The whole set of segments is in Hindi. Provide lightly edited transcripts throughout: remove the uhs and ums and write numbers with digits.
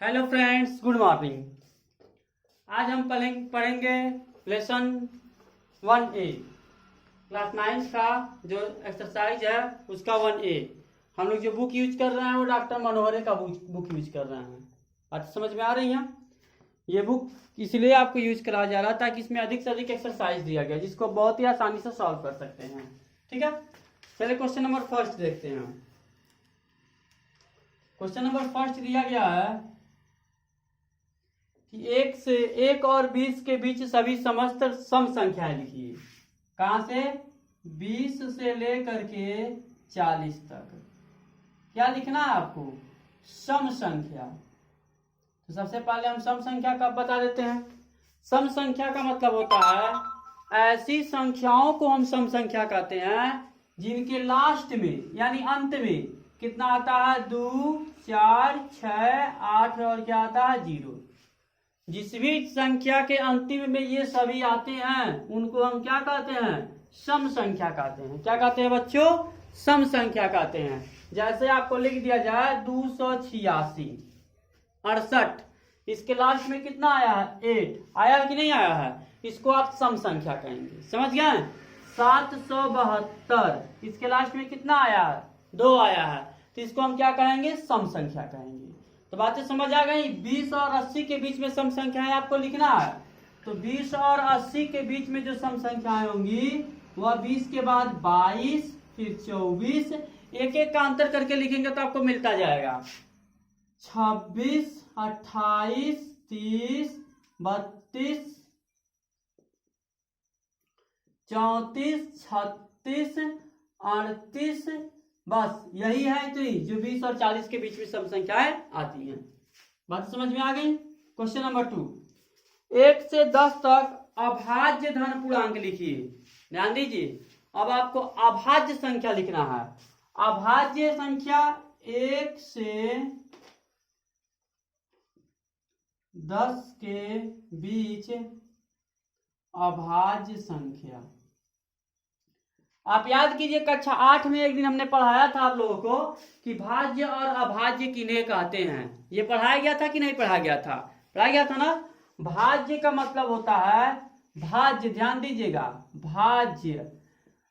Hello friends, good morning. आज हम पढ़ेंगे लेसन 1A क्लास 9 का जो एक्सरसाइज है उसका 1A। हम लोग जो बुक यूज कर रहे हैं वो डॉक्टर मनोहरे का बुक यूज कर रहे हैं। बात समझ में आ रही है? ये बुक इसलिए आपको यूज कराया जा रहा है ताकि इसमें अधिक से अधिक एक्सरसाइज दिया गया जिसको बहुत ही आसानी से सॉल्व कर सकते हैं। ठीक है, चलिए क्वेश्चन नंबर फर्स्ट देखते हैं। क्वेश्चन नंबर फर्स्ट दिया गया है कि 1 और 20 के बीच सभी समस्त सम संख्याएं लिखिए। कहां से? 20 से लेकर के 40 तक। क्या लिखना है आपको? सम संख्या। तो सबसे पहले हम सम संख्या का बता देते हैं। सम संख्या का मतलब होता है ऐसी संख्याओं को हम सम संख्या कहते हैं जिनके लास्ट में यानी अंत में कितना आता है? 2, 4, 6, 8 और क्या आता है? 0। जिस भी संख्या के अंतिम में ये सभी आते हैं उनको हम क्या कहते हैं? सम संख्या कहते हैं। क्या कहते हैं बच्चों? सम संख्या कहते हैं। जैसे आपको लिख दिया जाए 286, 68, इसके लास्ट में कितना आया है? 8 आया है कि नहीं आया है? इसको आप सम संख्या कहेंगे। समझ गए? 772, इसके लास्ट में कितना आया है? 2 आया है, तो इसको हम क्या कहेंगे? सम संख्या कहेंगे। तो बातें समझ आ गई। 20 और 80 के बीच में सम संख्याएं आपको लिखना है। तो 20 और 80 के बीच में जो सम संख्याएं होंगी वह 20 के बाद 22, फिर 24, एक एक का अंतर करके लिखेंगे तो आपको मिलता जाएगा। 26, 28, 30, 32, 34, 36, 38, बस यही है तो जो 20 और 40 के बीच में सम संख्याएं आती हैं। बात समझ में आ गई। क्वेश्चन नंबर 2, 1 से 10 तक अभाज्य धन पूर्णांक लिखिए। ध्यान दीजिए, अब आपको अभाज्य संख्या लिखना है। अभाज्य संख्या 1 से 10 के बीच अभाज्य संख्या। आप याद कीजिए कक्षा 8 में एक दिन हमने पढ़ाया था आप लोगों को कि भाज्य और अभाज्य किन्हें कहते हैं। ये पढ़ाया गया था कि नहीं पढ़ाया गया था? पढ़ाया गया था ना। भाज्य का मतलब होता है भाज्य, ध्यान दीजिएगा, भाज्य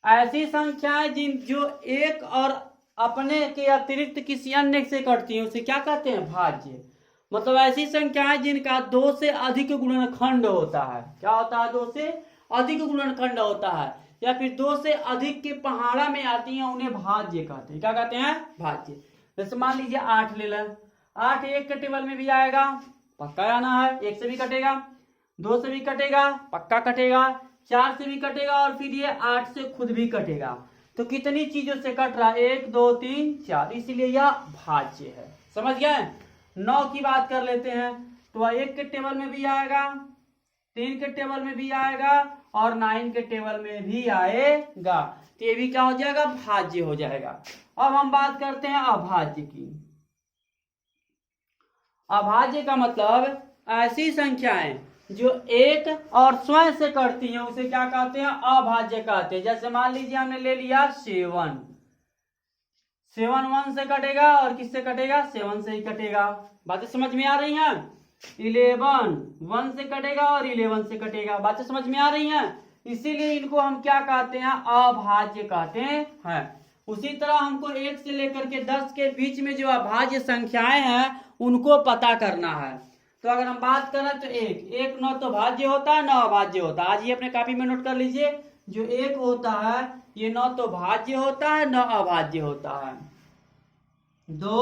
ऐसी संख्याएं जो एक और अपने के अतिरिक्त किसी अन्य से कटती हैं उसे क्या कहते हैं? भाज्य। मतलब ऐसी संख्याएं जिनका 2 से अधिक गुणनखंड होता है। क्या होता है? 2 से अधिक गुणनखंड होता है, या फिर 2 से अधिक के पहाड़ा में आती हैं उन्हें भाज्य कहते हैं। क्या कहते हैं? भाज्य। जैसे मान लीजिए 8 ले लें। 8 1 के टेबल में भी आएगा, पक्का आना है। 1 से भी कटेगा, 2 से भी कटेगा, पक्का कटेगा, 4 से भी कटेगा, और फिर ये 8 से खुद भी कटेगा। तो कितनी चीजों से कट रहा है? 1 2 3 4, इसीलिए यह भाज्य है। समझ गए? 9 की बात कर लेते हैं तो 1 के टेबल में भी आएगा, 3 के टेबल में भी आएगा और 9 के टेबल में भी आएगा। तो ये भी क्या हो जाएगा? भाज्य हो जाएगा। अब हम बात करते हैं अभाज्य की। अभाज्य का मतलब ऐसी संख्याएं जो एक और स्वयं से करती हैं उसे क्या कहते हैं? अभाज्य कहते हैं। जैसे मान लीजिए हमने ले लिया 7 1 से कटेगा और किससे कटेगा? 7 से ही कटेगा। बातें समझ में आ रही हैं? 11 1 से कटेगा और 11 से कटेगा। बातें समझ में आ रही हैं? इसीलिए इनको हम क्या कहते हैं? अभाज्य कहते हैं। उसी तरह हमको 1 से लेकर के 10 के बीच में जो अभाज्य संख्याएं हैं उनको पता करना है। तो अगर हम बात करें तो 1 न तो भाज्य होता है न अभाज्य होता है। आज ये अपने कॉपी में नोट कर लीजिए, जो 1 होता है ये न तो भाज्य होता है न अभाज्य होता है। 2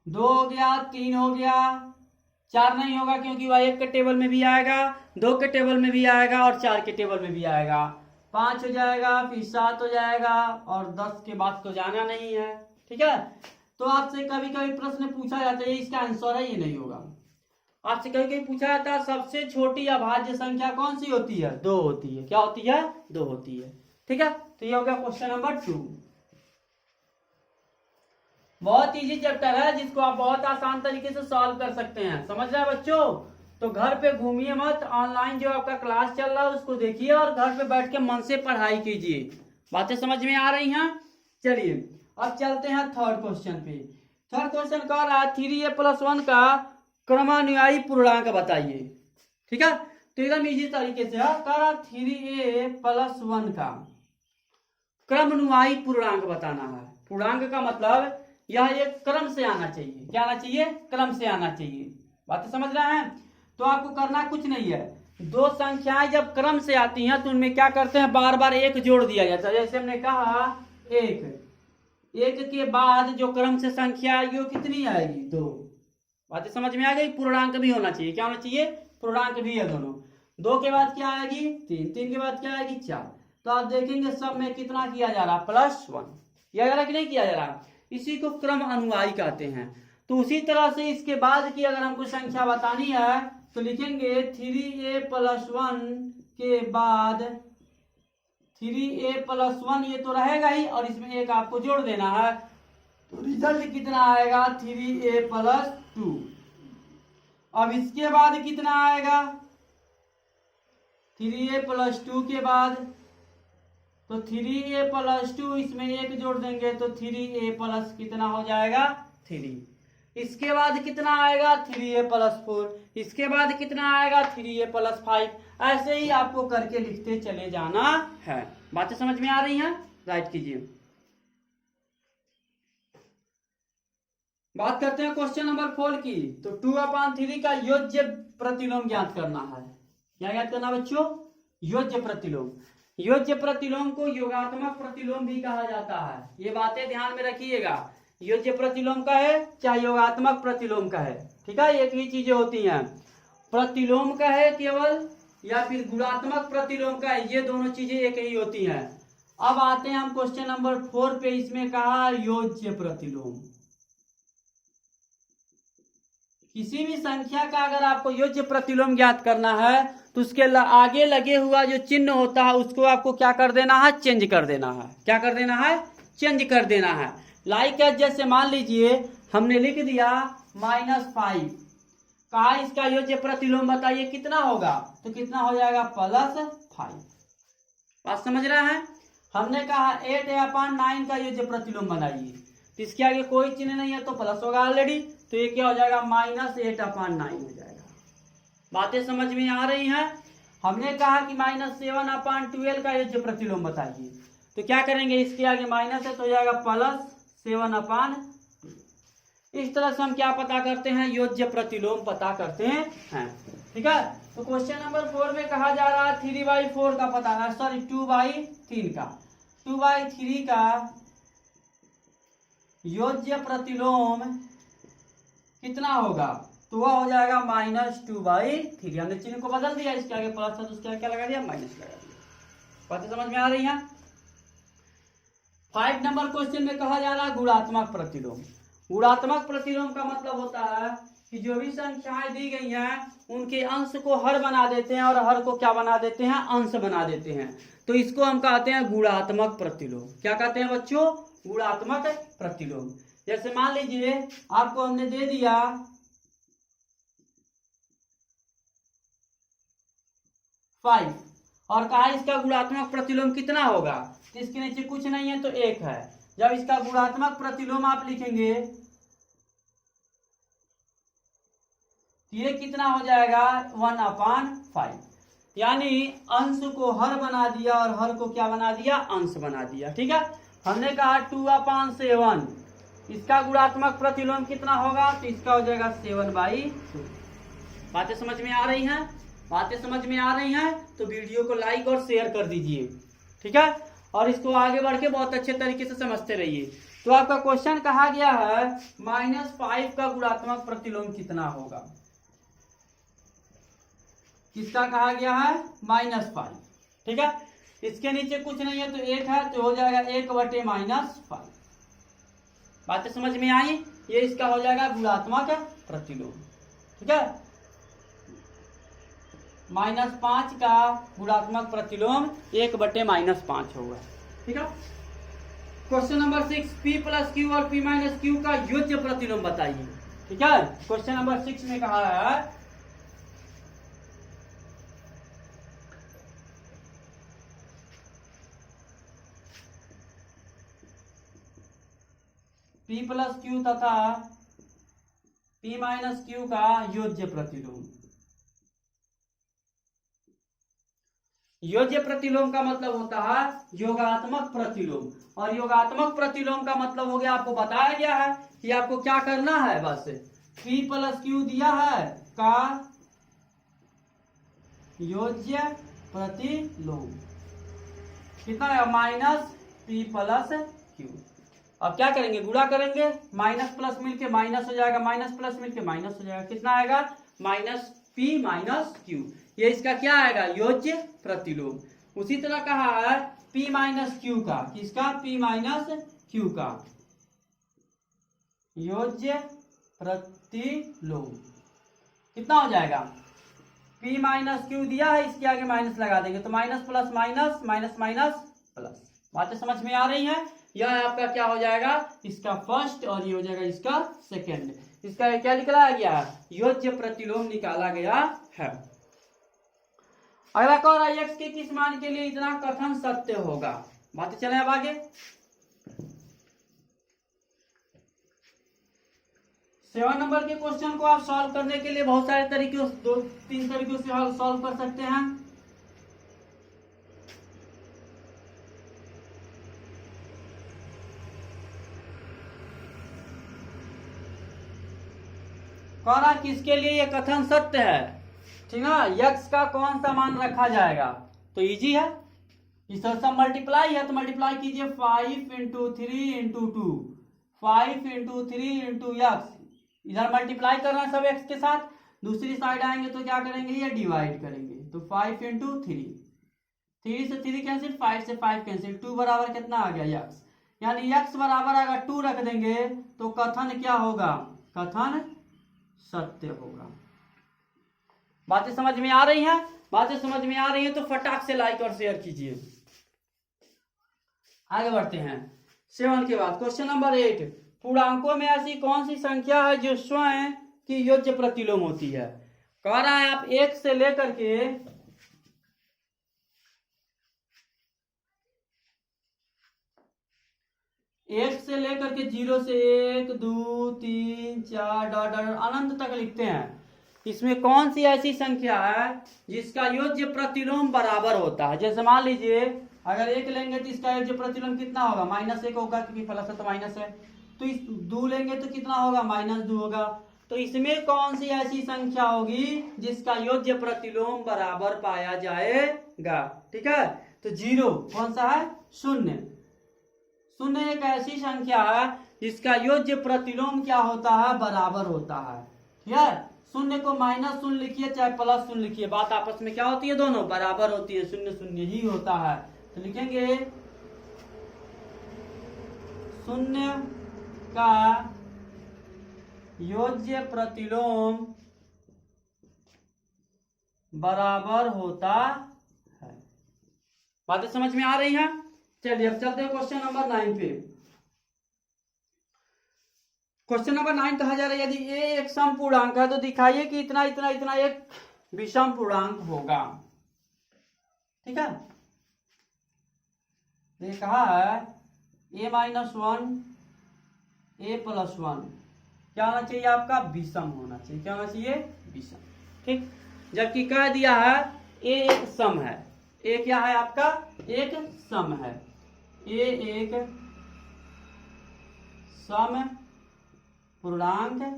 हो गया, 3 हो गया, 4 नहीं होगा क्योंकि वह 1 के टेबल में भी आएगा, 2 के टेबल में भी आएगा और 4 के टेबल में भी आएगा। 5 हो जाएगा, फिर 7 हो जाएगा और 10 के बाद तो जाना नहीं है। ठीक है, तो आपसे कभी कभी प्रश्न पूछा जाता है, इसका आंसर है ये नहीं होगा। आपसे कभी कभी पूछा जाता है सबसे छोटी अभाज्य संख्या कौन सी होती है? 2 होती है। क्या होती है? 2 होती है। ठीक है, तो ये हो गया क्वेश्चन नंबर 2। बहुत इजी चैप्टर है जिसको आप बहुत आसान तरीके से सॉल्व कर सकते हैं। समझ रहे हैं बच्चों? तो घर पे घूमिए मत, ऑनलाइन जो आपका क्लास चल रहा है उसको देखिए और घर पे बैठ के मन से पढ़ाई कीजिए। बातें समझ में आ रही हैं? चलिए अब चलते हैं थर्ड क्वेश्चन पे। थर्ड क्वेश्चन कह रहा है 3a + 1 का क्रमानुयायी पूर्णांक बताइए। ठीक है, तो एकदम इजी तरीके से कर 3a+1 का क्रमानुयायी पूर्णांक बताना है। पूर्णांक का मतलब यह एक क्रम से आना चाहिए। क्या आना चाहिए? क्रम से आना चाहिए। बात समझ रहे हैं? तो आपको करना कुछ नहीं है, दो संख्याएं जब क्रम से आती हैं तो उनमें क्या करते हैं, बार बार एक जोड़ दिया जाता है। जैसे हमने कहा एक के बाद जो क्रम से संख्या आएगी वो कितनी आएगी? 2। बातें समझ में आ गई? पूर्णांक भी होना चाहिए। क्या होना चाहिए? पूर्णांक भी है दोनों। 2 के बाद क्या आएगी? 3। 3 के बाद क्या आएगी? 4। तो आप देखेंगे सब में कितना किया जा रहा? +1 किया जा रहा कि नहीं किया जा रहा? इसी को क्रम अनुयायी कहते हैं। तो उसी तरह से इसके बाद की अगर हमको संख्या बतानी है तो लिखेंगे 3a+1 के बाद 3a+1, ये तो रहेगा ही, और इसमें एक आपको जोड़ देना है। तो रिजल्ट कितना आएगा? 3a+2। अब इसके बाद कितना आएगा? 3a+2 के बाद तो 3a+2, इसमें एक जोड़ देंगे तो 3a+ कितना हो जाएगा? 3। इसके बाद कितना आएगा? 3a+4। इसके बाद कितना आएगा? 3a+5। ऐसे ही आपको करके लिखते चले जाना है। बातें समझ में आ रही हैं? राइट कीजिए। बात करते हैं क्वेश्चन नंबर 4 की। तो 2/3 का योज्य प्रतिलोम ज्ञात करना है। क्या ज्ञात करना बच्चों? योज्य प्रतिलोम। योज्य प्रतिलोम को योगात्मक प्रतिलोम भी कहा जाता है। ये बातें ध्यान में रखिएगा। योज्य प्रतिलोम का है चाहे योगात्मक प्रतिलोम का है, ठीक है, एक ही चीजें होती हैं। प्रतिलोम का है केवल या फिर गुणात्मक प्रतिलोम का है, ये दोनों चीजें एक ही होती हैं। अब आते हैं हम क्वेश्चन नंबर 4 पे। इसमें कहा योज्य प्रतिलोम। किसी भी संख्या का अगर आपको योज्य प्रतिलोम ज्ञात करना है तो उसके आगे लगे हुआ जो चिन्ह होता है उसको आपको क्या कर देना है? चेंज कर देना है। क्या कर देना है? चेंज कर देना है। लाइक जैसे मान लीजिए हमने लिख दिया -5, कहा इसका योज्य प्रतिलोम बताइए कितना होगा? तो कितना हो जाएगा? +5। बात समझ रहे हैं? हमने कहा 8/9 का योज्य प्रतिलोम बनाइए, तो इसके आगे कोई चिन्ह नहीं है तो प्लस होगा ऑलरेडी, तो ये क्या हो जाएगा? -8/9 हो जाएगा। बातें समझ में आ रही हैं? हमने कहा कि -7/12 का योज्य प्रतिलोम बताइए, तो क्या करेंगे? इसके आगे माइनस है तो हो जाएगा +7/2। इस तरह से हम क्या पता करते हैं? योज्य प्रतिलोम पता करते हैं। ठीक है, तो क्वेश्चन नंबर 4 में कहा जा रहा है 3/4 का पता है, सॉरी 2/3 का 2/3 का योज्य प्रतिलोम कितना होगा? तो वह हो जाएगा -2/3। हमने चिन्ह को बदल दिया, इसके आगे प्लस था तो उसके आगे क्या लगा दिया? माइनस लगा दिया। बातें समझ में आ रही हैं? 5 नंबर क्वेश्चन में कहा जा रहा है गुणात्मक प्रतिलोम। गुणात्मक प्रतिलोम का मतलब होता है कि जो भी संख्याएं दी गई हैं उनके अंश को हर बना देते हैं और हर को क्या बना देते हैं? अंश बना देते हैं। तो इसको हम कहते हैं गुणात्मक प्रतिलोम। क्या कहते हैं बच्चों? गुणात्मक प्रतिलोम। जैसे मान लीजिए आपको हमने दे दिया 5 और कहा इसका गुणात्मक प्रतिलोम कितना होगा? तो इसके नीचे कुछ नहीं है तो 1 है। जब इसका गुणात्मक प्रतिलोम आप लिखेंगे तो ये कितना हो जाएगा? 1/5। यानी अंश को हर बना दिया और हर को क्या बना दिया? अंश बना दिया। ठीक है, हमने कहा 2/7, इसका गुणात्मक प्रतिलोम कितना होगा? तो इसका हो जाएगा 7/2। बातें समझ में आ रही हैं? बातें समझ में आ रही हैं तो वीडियो को लाइक और शेयर कर दीजिए। ठीक है, और इसको आगे बढ़ के बहुत अच्छे तरीके से समझते रहिए। तो आपका क्वेश्चन कहा गया है -5 का गुणात्मक प्रतिलोम कितना होगा? किसका कहा गया है? -5। ठीक है, इसके नीचे कुछ नहीं है तो 1 है तो हो जाएगा 1/-5। बातें समझ में आई? ये इसका हो जाएगा गुणात्मक प्रतिलोम। ठीक है, -5 का गुणात्मक प्रतिलोम 1/-5 होगा। ठीक है, क्वेश्चन नंबर 6 P+Q और P-Q का योज्य प्रतिलोम बताइए। ठीक है, क्वेश्चन नंबर 6 में कहा है P+Q तथा P माइनस क्यू का योज्य प्रतिलोम। योज्य प्रतिलोम का मतलब होता है योगात्मक प्रतिलोम, और योगात्मक प्रतिलोम का मतलब हो गया, आपको बताया गया है कि आपको क्या करना है, बस P प्लस क्यू दिया है का योज्य प्रतिलोम कितना है, माइनस P प्लस क्यू। अब क्या करेंगे, गुणा करेंगे, माइनस प्लस मिलके माइनस हो जाएगा, माइनस प्लस मिलके माइनस हो जाएगा, कितना आएगा, माइनस P माइनस क्यू। ये इसका क्या आएगा, योज्य प्रतिलोम। उसी तरह कहा है P माइनस क्यू का, किसका, P माइनस क्यू का योज्य प्रतिलोम कितना हो जाएगा, P माइनस क्यू दिया है, इसके आगे माइनस लगा देंगे तो minus plus minus, minus minus plus. बातें समझ में आ रही हैं। यह आपका क्या हो जाएगा, इसका फर्स्ट, और ये हो जाएगा इसका सेकंड। इसका क्या निकला गया है, योज्य प्रतिलोम निकाला गया है। अगला कौन है, x के किस मान के लिए इतना कथन सत्य होगा। बातें चले अब आगे। 7 नंबर के क्वेश्चन को आप सॉल्व करने के लिए बहुत सारे तरीके, 2-3 तरीकों से सॉल्व कर सकते हैं। कौन है, किसके लिए ये कथन सत्य है, ठीक है, x का कौन सा मान रखा जाएगा, तो इजी है, इस सब मल्टीप्लाई है तो मल्टीप्लाई कीजिए 5 into 3 into 2, 5 into 3 into x, इधर मल्टीप्लाई करना है सब x के साथ, दूसरी साइड आएंगे तो क्या करेंगे, ये डिवाइड करेंगे, तो 5 इंटू 3, 3 से 3 कैंसिल, 5 से 5 कैंसिल, 2 बराबर कितना आ गया x, यानी x बराबर अगर 2 रख देंगे तो कथन क्या होगा, कथन सत्य होगा। बातें समझ में आ रही हैं, बातें समझ में आ रही हैं तो फटाक से लाइक और शेयर कीजिए। आगे बढ़ते हैं 7 के बाद क्वेश्चन नंबर 8, पूर्णांकों में ऐसी कौन सी संख्या है जो स्वयं की योज्य प्रतिलोम होती है। कह रहा है आप 1 से लेकर के 0 से 1 2 3 4 डॉट डॉट अनंत तक लिखते हैं। इसमें कौन सी ऐसी संख्या है जिसका योज्य प्रतिलोम बराबर होता है। जैसे मान लीजिए अगर 1 लेंगे तो इसका योज्य प्रतिलोम कितना होगा, -1 होगा, क्योंकि प्लस है तो माइनस है। तो इस 2 लेंगे तो कितना होगा, -2 होगा। तो इसमें कौन सी ऐसी संख्या होगी जिसका योज्य प्रतिलोम बराबर पाया जाएगा। ठीक है, तो 0 कौन सा है, 0। 0 एक ऐसी संख्या है जिसका योज्य प्रतिलोम क्या होता है, बराबर होता है। ठीक है, 0 को -0 लिखिए चाहे +0 लिखिए, बात आपस में क्या होती है, दोनों बराबर होती है, 0 0 ही होता है। तो लिखेंगे 0 का योज्य प्रतिलोम बराबर होता है। बातें समझ में आ रही हैं। चलिए अब चलते हैं क्वेश्चन नंबर 9 पे। क्वेश्चन नंबर 9 कहा जा रहा है यदि a एक सम पूर्णांक है तो दिखाइए कि इतना इतना इतना एक विषम पूर्णांक होगा। ठीक है, ये कहा है a -1 a + 1 क्या होना चाहिए, आपका विषम होना चाहिए। क्या होना चाहिए, विषम। ठीक, जबकि कह दिया है a एक सम है। a क्या है, आपका एक सम है। a एक सम पूर्णांक है।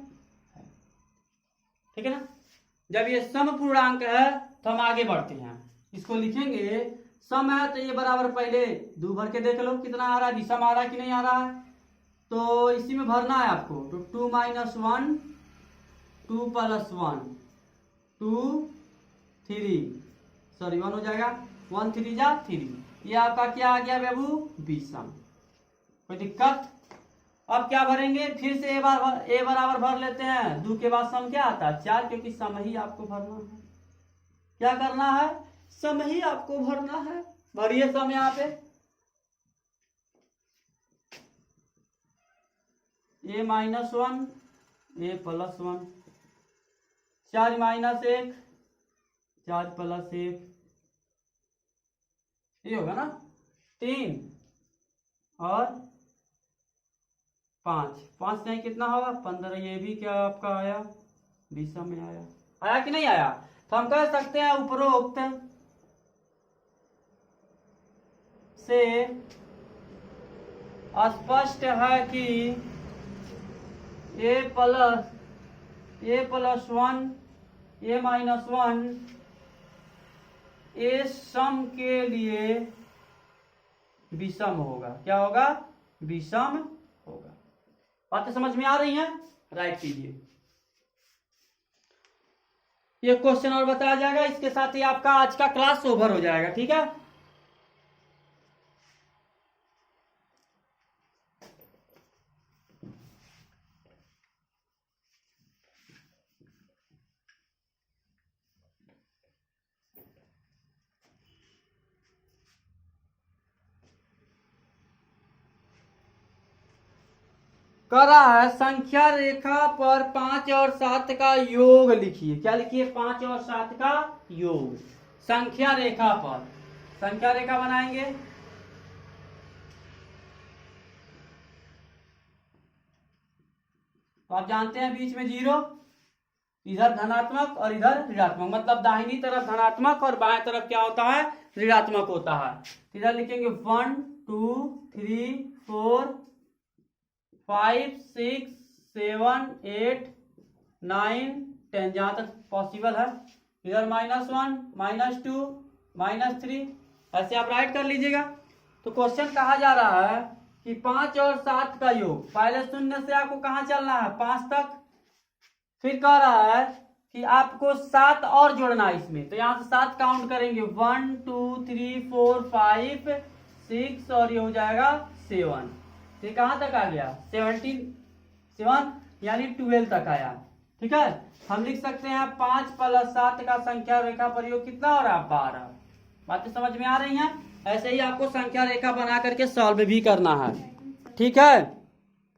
ठीक है ना, जब ये सम पूर्णांक है तो हम आगे बढ़ते हैं, इसको लिखेंगे सम है तो ये बराबर पहले 2 भर के देख लो कितना आ रहा है, विषम आ रहा है कि नहीं आ रहा है। तो इसी में भरना है आपको, तो 2 - 1 2 + 1 2 3 सॉरी 1 हो जाएगा, 1 3 जा 3, ये आपका क्या आ गया बाबू, विषम। कोई दिक्कत। अब क्या भरेंगे, फिर से ए बराबर भर लेते हैं। 2 के बाद सम क्या आता है, 4, क्योंकि सम ही आपको भरना है। क्या करना है, सम ही आपको भरना है। भरिए सम यहाँ पे, a - 1 a + 1 4 - 1 4 + 1 ये होगा ना 3 और 5 5 से कितना होगा 15, ये भी क्या आपका आया विषम में आया कि नहीं आया। तो हम कह सकते हैं उपरोक्त से स्पष्ट है कि a प्लस 1 a माइनस 1 ए सम के लिए विषम होगा। क्या होगा विषम होगा। बातें समझ में आ रही हैं, राइट कीजिए। ये क्वेश्चन और बताया जाएगा, इसके साथ ही आपका आज का क्लास ओवर हो जाएगा। ठीक है, कह रहा है संख्या रेखा पर 5 और 7 का योग लिखिए। क्या लिखिए 5 और 7 का योग संख्या रेखा पर। संख्या रेखा बनाएंगे, तो आप जानते हैं बीच में 0, इधर धनात्मक और इधर ऋणात्मक, मतलब दाहिनी तरफ धनात्मक और बाएं तरफ क्या होता है ऋणात्मक होता है। इधर लिखेंगे 1 2 3 4 5 6 7 8 9 10, जहां तक पॉसिबल है। इधर -1 -2 -3, ऐसे आप राइट कर लीजिएगा। तो क्वेश्चन कहा जा रहा है कि 5 और 7 का योग, पहले शून्य से आपको कहां चलना है 5 तक, फिर कह रहा है कि आपको 7 और जोड़ना है इसमें। तो यहां से 7 काउंट करेंगे 1 2 3 4 5 6 और ये हो जाएगा 7। ये कहां तक आ गया 7 यानी 12 तक आया। ठीक है, हम लिख सकते हैं 5 + 7 का संख्या रेखा पर योग कितना हो रहा है 12। बातें समझ में आ रही हैं। ऐसे ही आपको संख्या रेखा बना करके सॉल्व भी करना है। ठीक है।